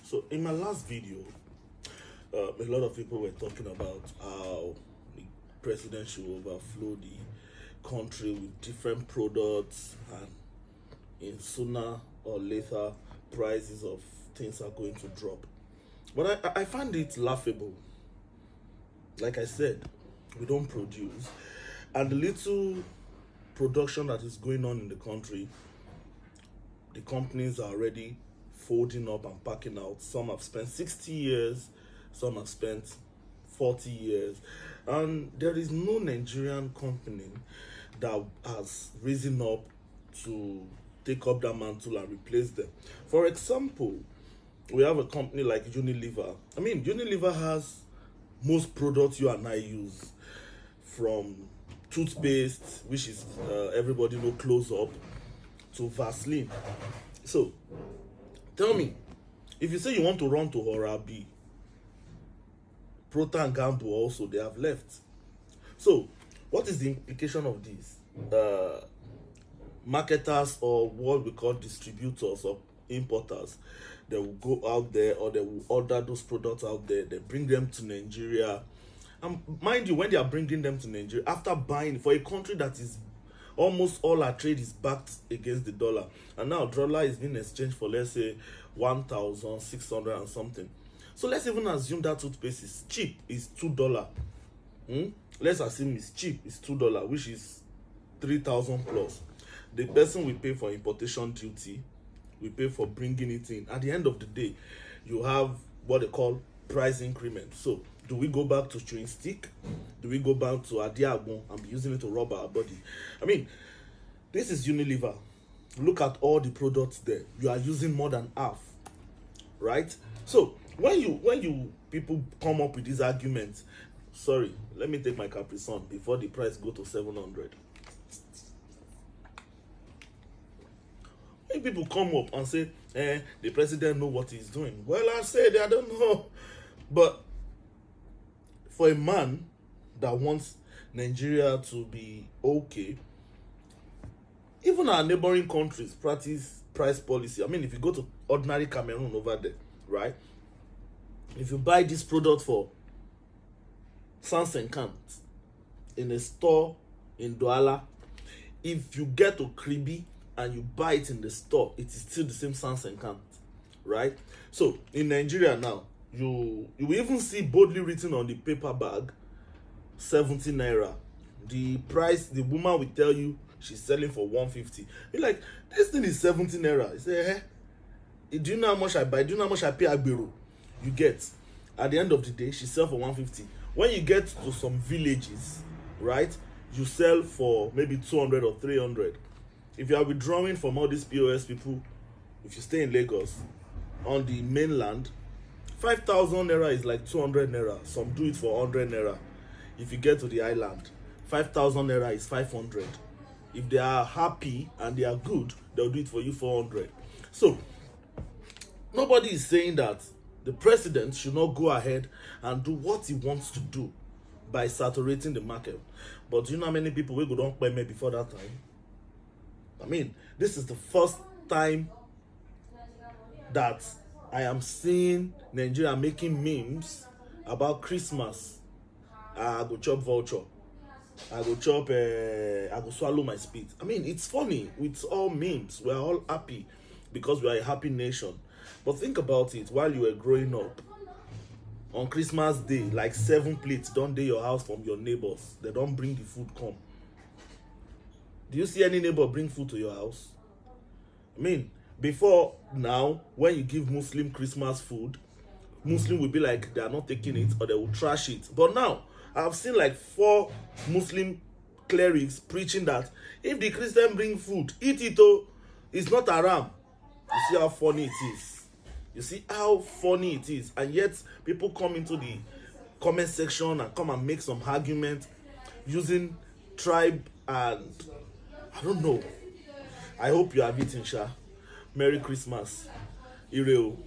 So in my last video, a lot of people were talking about how the president should overflow the country with different products, and in sooner or later prices of things are going to drop. But I find it laughable. Like I said, we don't produce, and the little production that is going on in the country, the companies are already folding up and packing out. Some have spent 60 years, some have spent 40 years, and there is no Nigerian company that has risen up to take up that mantle and replace them. For example, we have a company like Unilever. I mean, Unilever has most products you and I use, from toothpaste, which is everybody know, close up, to Vaseline. So tell me, if you say you want to run to Horabi, Procter and Gamble also, they have left. So what is the implication of this? Marketers, or what we call distributors or importers, they will go out there, or they will order those products out there, they bring them to Nigeria. And mind you, when they are bringing them to Nigeria, after buying for a country that is almost all our trade is backed against the dollar, and now dollar is being exchanged for, let's say, 1,600 and something. So let's even assume that toothpaste is cheap, is $2. Let's assume it's cheap, it's $2, which is 3,000 plus. The person will pay for importation duty, we pay for bringing it in. At the end of the day, you have what they call price increment. So do we go back to chewing stick? Do we go back to Adiagbon and be using it to rub our body? I mean, this is Unilever. Look at all the products there. You are using more than half, right? So when you people come up with these arguments, sorry, let me take my Capri Sun before the price go to 700. When people come up and say, the president know what he's doing, well, I said I don't know. But for a man that wants Nigeria to be okay, even our neighboring countries practice price policy. I mean, if you go to ordinary Cameroon over there, right? If you buy this product for 150 in a store in Douala, if you get to Kribi and you buy it in the store, it is still the same 150, right? So in Nigeria now, you will even see boldly written on the paper bag 70 naira. The price, the woman will tell you she's selling for 150. You're like, this thing is 70 naira. You say, do you know how much I buy? Do you know how much I pay Agbero? You get. At the end of the day, she sells for 150. When you get to some villages, right, you sell for maybe 200 or 300. If you are withdrawing from all these POS people, if you stay in Lagos, on the mainland, 5,000 naira is like 200 naira. Some do it for 100 naira. If you get to the island, 5,000 naira is 500. If they are happy and they are good, they'll do it for you 400. So nobody is saying that the president should not go ahead and do what he wants to do by saturating the market. But do you know how many people will go down pay me before that time? I mean, this is the first time that I am seeing Nigeria making memes about Christmas. I go chop vulture. I go chop, I go swallow my spit. I mean, it's funny. It's all memes. We're all happy because we are a happy nation. But think about it. While you were growing up, on Christmas Day, like 7 plates don't dey your house from your neighbors. They don't bring the food come. Do you see any neighbor bring food to your house? I mean, before now, when you give Muslim Christmas food, Muslim will be like, they are not taking it, or they will trash it. But now, I've seen like 4 Muslim clerics preaching that if the Christian bring food, eat it, oh, it's not haram. You see how funny it is. You see how funny it is. And yet, people come into the comment section and come and make some argument using tribe and I don't know. I hope you have eaten, Sha. Merry Christmas. Ireo.